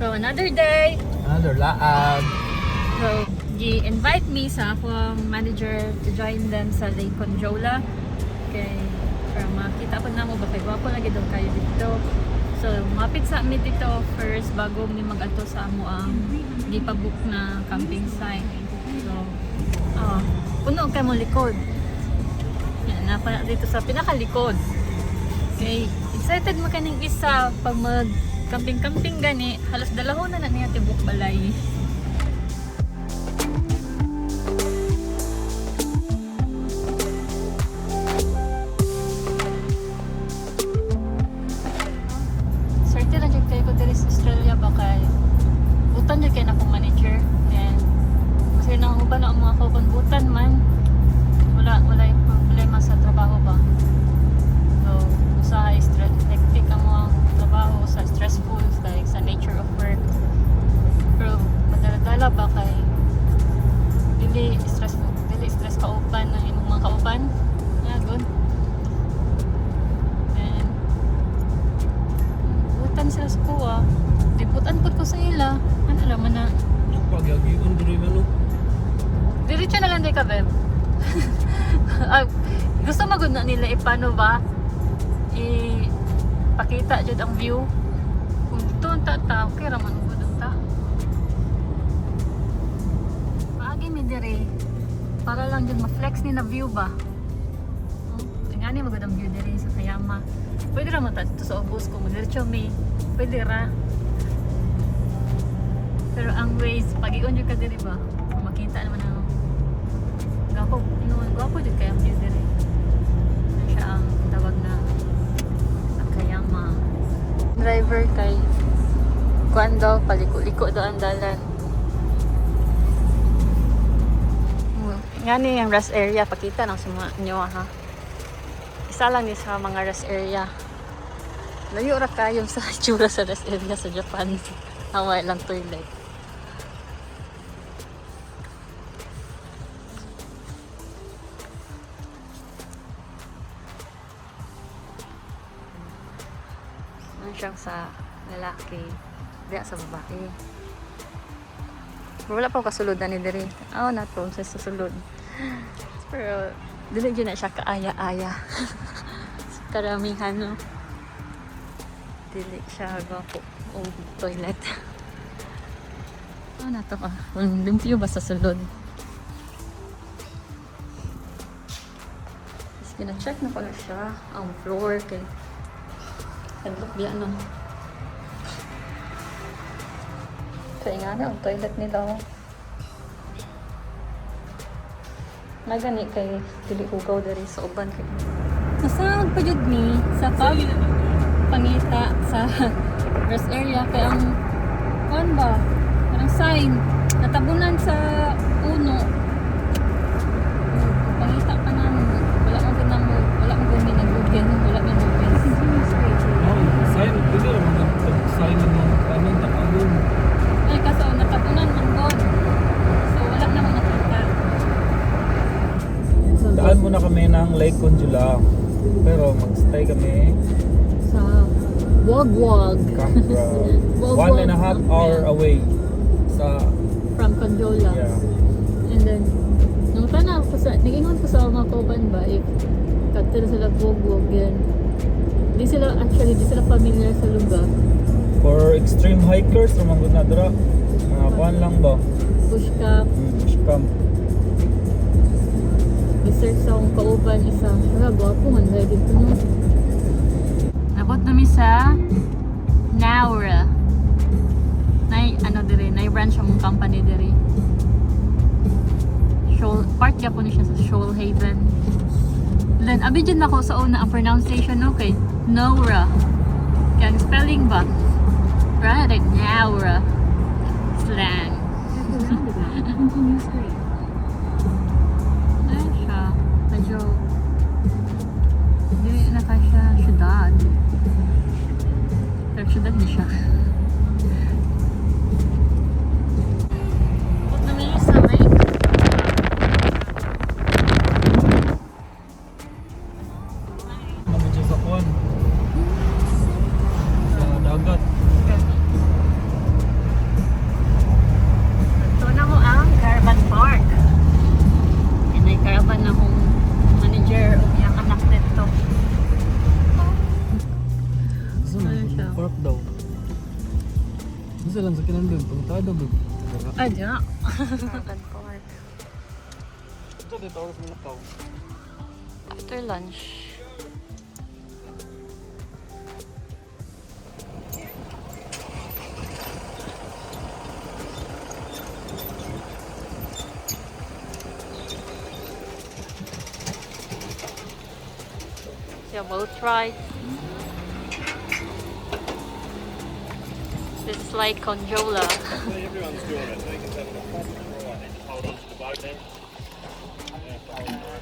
So another day. Another laag. So gi-invite me sa akong manager to join them sa Lake Conjola. Okay, para makita ko na mo ba kay gwapo lagi daw kayo dito. So mapit sa amin dito first bago mi mag-ato sa amo ang gipabook na camping site. So puno kay mo likod. Yan napa dito sa pinakalikod. Okay, excited mo kaning isa pag mag camping gani, halos dalahon na niya tibok balay. Swerte na dyan kayo ko diri sa Australia ba kay butan dyan kayo na akong manager. And kasi nang uban na ang mga kauban-butan man wala yung problema sa trabaho ba. So, usahay hectic ang mga trabaho sa stressful like sa nature of work. Pero madala-dala ba kay dili stress kauban ng imong mga kauban. Good. And butan sila sa kuha. Diputan po ko sa ila. Ano naman na Pag-agion diri ano? diretso na lang di ka, Beb. Gusto magud na nila ipano ba? Pakita jud ang view. Kung dito ang tata, okay raman ko dito ta. Paagi mi dire para lang jud ma-flex ni na view ba. Ngani magud ang view dire sa Kayama. Pwede ra man ta dito sa Obos kung diretso mi. Pwede ra. Pero ang ways pag-ion jud ka dire ba? Makita naman ang gwapo jud kay ang view dire. Siya ang tawag na Kayama. Driver kay kuan daw paliko-liko daw ang dalan. Ngani ang rest area pakita ng sa inyo ha. Isa lang ni sa mga rest area. Layo ra kayo sa itsura sa rest area sa Japan. Away lang toilet. Siyang sa lalaki diya sa babae pero wala pa kasulod na ni diri na to sa susulod pero dili dyan na siya kaaya-aya karamihan no dili siya gwapo o toilet na to limpyo ba sa sulod is gina-check na pala siya ang floor kay Hadlok biya no. Kaya nga na, ang toilet nila. Nagani kay dili ugaw dari sa uban kay. Nasag pa jud ni sa pangita sa rest area kay ang kuan ba? Parang sign natabunan sa puno. Pangita pa naman. Wala mo ginamo, wala mo ginagugyan, wala man Sign, pwede naman sign ng kanon nakagun. Ay kaso natabunan man god. So wala namang nakita. Daan muna kami ng Lake Conjola. Pero mag-stay kami Sa Wagwag. campground. Wagwag 1.5 hour away sa From Conjola. yeah. And then nung tanaw ko sa nagingon ko sa mga kauban ba if kadto sila Wagwag yan. Di sila familiar sa lugar. For extreme hikers naman gud na dira. Mga kuan lang ba? Bush camp. Bush camp. Research sa akong kauban isa. Gwapo man dahil dito no. Nabot namin sa Naura. Nay branch ang company diri. Part yapon siya sa Shoalhaven. Then abidyan ako sa una ang pronunciation okay. Naura. Kaya ang spelling ba? Right, Naura. Slang. Ay siya. Medyo hindi na siya syudad. Pero syudad na siya. Put namin sa lake. Namin siya sa kuan. Sa dagat. Isa lang sa kinandun, pangtado ba? Ah, dyan. Urban Park. Ito, dito oras mo nakaw. After lunch. Yeah, boat ride. This is like Conjola. Everyone's doing it, so you can set it up and then just hold on to the boat then. You have to hold on.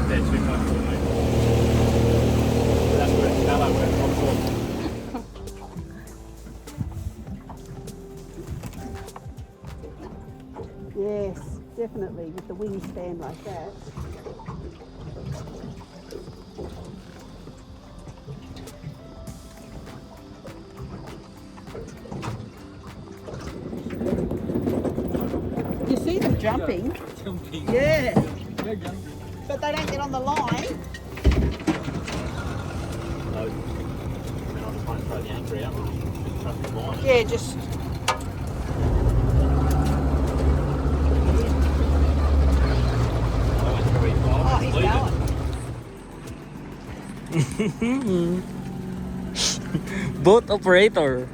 They're 2.4 metres. That's where it's shallow, where it's offshore. Yes, definitely, with the wingspan like that. You see them jumping? Jumping. Yeah, They're jumping. but they don't get on the line. No. And I'll just try and throw the anchor out and trust the line. Yeah, just I went 3.5. oh, he's Leave it. going. Boat operator.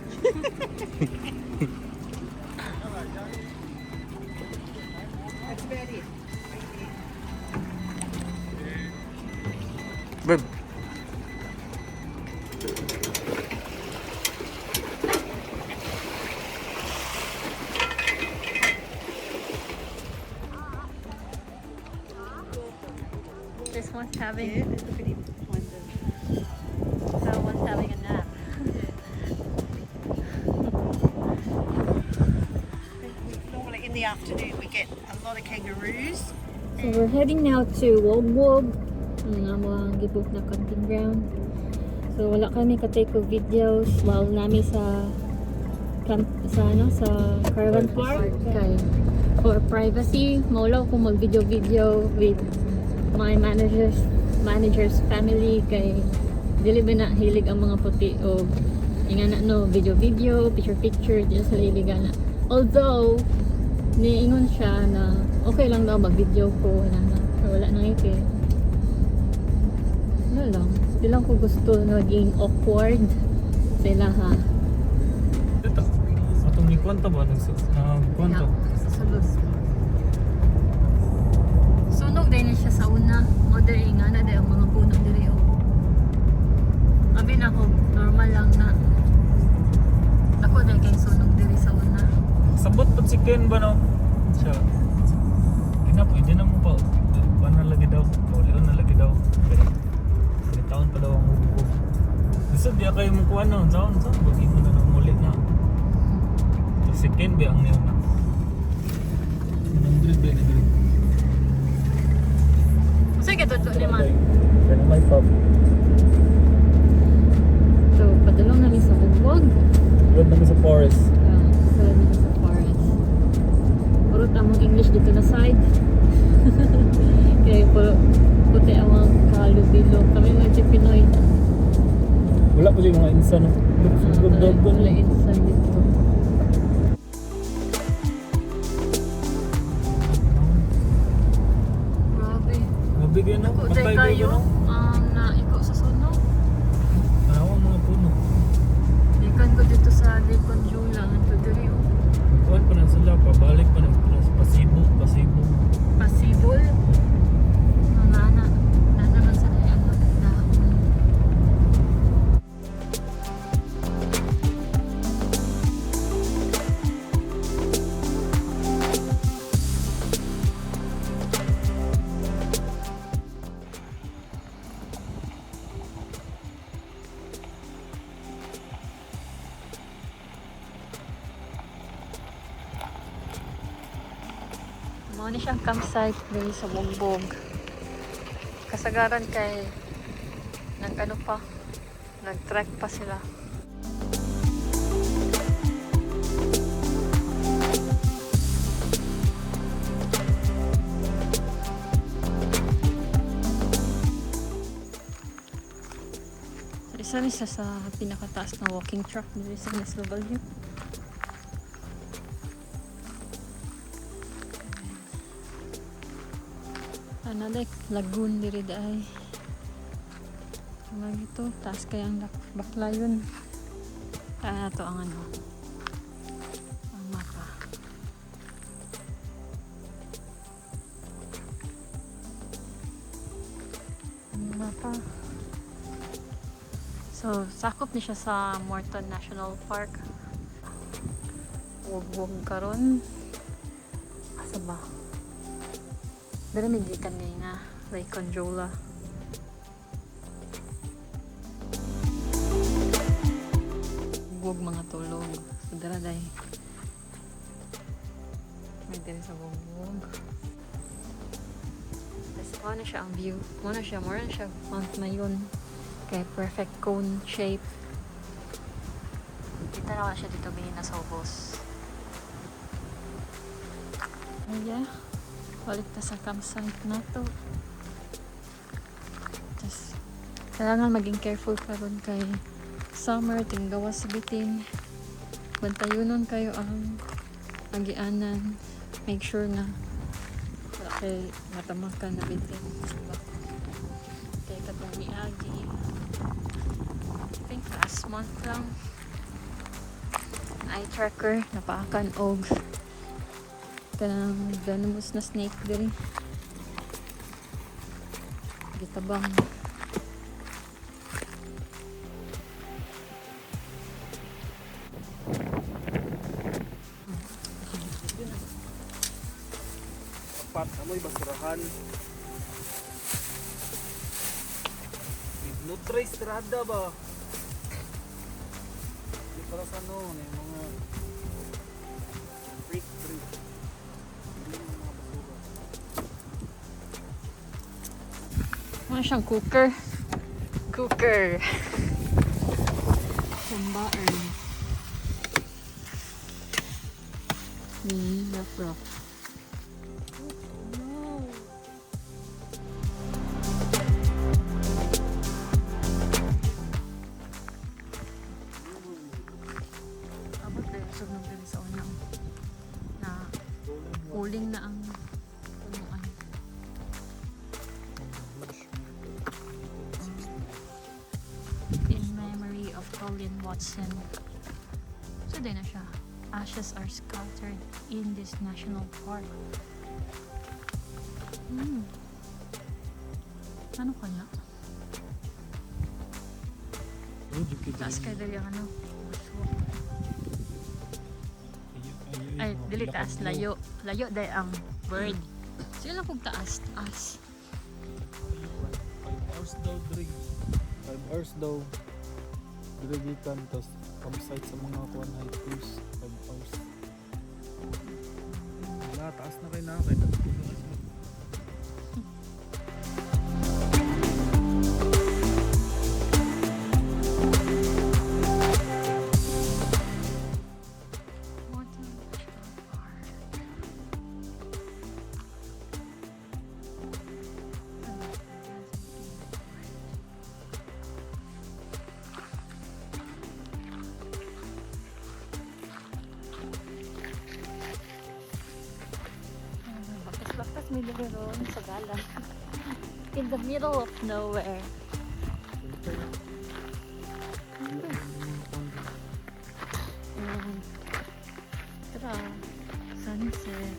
That's about it. Babe. This one's Yeah, having, look at him behind the. that one's having a nap. Normally in the afternoon we get a lot of kangaroos. So we're heading now to Wogwog, ang mga gibook na camping ground. So wala kami ka-take of videos while nami sa camp sa caravan park kay for privacy maulaw ko mag video with my manager's family kay dili ba na hilig ang mga puti o ingana no video picture di na sila hiligana. Although niingon siya na okay lang daw mag-video ko na pero wala nang ike. Wala lang. Di lang ko gusto na maging awkward sila ha. Ito. Atong ni kwanta ba? Kwanta? Sulod. Sunog din siya sa una. Modern nga na dahil ang mga puno diri o. Abi na ko, normal lang na. Ako dahil kay sunog diri sa una. Sabot pa si Ken ba no? Siya. Kina pwede na mo pa. Paano lagi daw? Paulion na lagi daw. May taon pa daw ang hubog. Gusto diya kayo mo kuha no? Saan? Bagay mo na nang muli na. Si Ken ba ang niyo na? 100 ba na din? Sige, totoo naman. Pero may pub. So, padulong namin sa Bugwog. Good naman sa forest. Sulod namin sa forest. Puro tamang English dito na side. Kaya puro puti ang mga kalubilo. Kami mga Pinoy. Wala pa siya mga insan no? Good ko Wala na. insan dito. Grabe. Mabigyan na. Ako Patay dahil ba kayo yun, no? ang naiko sa sunog. Tanawa mga puno. Ikan ko dito sa Lake Conjola. Ito diri o. Kuhan pa na sila. Pabalik pa na. Pasibo. Pasibol. Mga na naman sa ano. Dahon. Mao ni siyang campsite diri sa Bongbong. kasagaran kay nag-ano pa, nag-trek pa sila. So, isa sa pinakataas na walking track dito sa SW. Ano like lagoon diri ay. Mga ito, taas kaya ang baklayon. Kaya to ang ano. Ang mapa. Ang mapa. So, sakop ni siya sa Morton National Park. Huwag karon. Asa ba? Dara may gikan ni nga Lake Conjola. Huwag mga tulog. So, dara day. May diri sa huwag. Tapos, ano siya ang view. Ano siya, more na siya Mount Mayon. Kay perfect cone shape. Kita na siya dito na Sobos. Ayan. Balik na sa campsite na to. Just, kailangan maging careful karon kay summer, tinggawas sa bitin. Bantayunon kayo ang agianan. Make sure na wala kay matamakan na bitin. Diba? Kaya katong miagi. I think last month lang. Eye tracker, napaakan og kanang venomous na snake diri. Gitabang. Apat, amoy basurahan. No trace strada ba? Di para sa ano, may mga freak. Hindi mga basura. Ano siyang cooker? Cooker. Sambaan. Rough. Abot dahil sunod din sa unang na uling na ang punuan. In memory of Colin Watson. So din na siya. Ashes are scattered in this national park. Ano kaya? Taas kayo dali ang ano? Ay, dili taas. Layo. Layo dahil ang bird. Sige lang kung taas. Taas. 5 hours daw, Dre. 5 hours daw. Diligitan, tapos campsite sa mga kuwan high cruise. 5 hours. Wala, taas na kayo na. Kaya Morton National Park. Bakas-bakas may ron sa gala. In the middle of nowhere. And tara, sunset.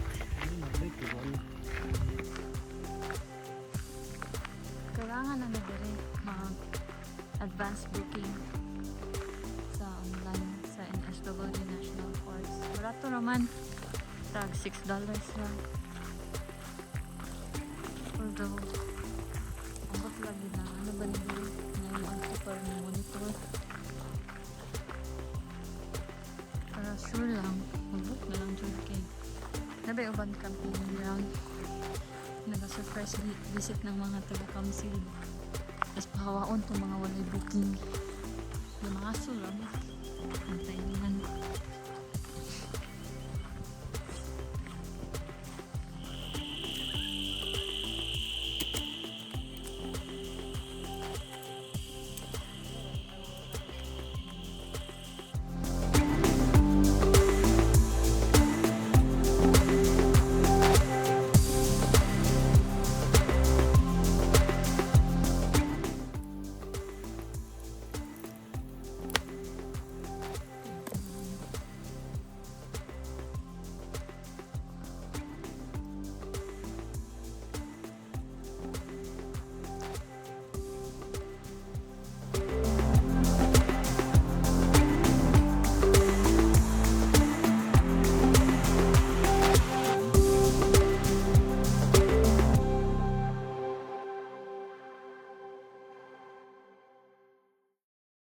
Kailangan na nagdari mag-advance booking sa online sa NSW National Parks. Barato naman. Tag $6 lang. Although, abot lagi na. Ano ba nila? Ngayon ang super na monitor. Para sure lang, mag-book na lang dyan kay nabay uban camping lang. sa first visit ng mga taga-council. Tapos pahawaon itong mga walay booking. Yung mga aso lang. Antay naman.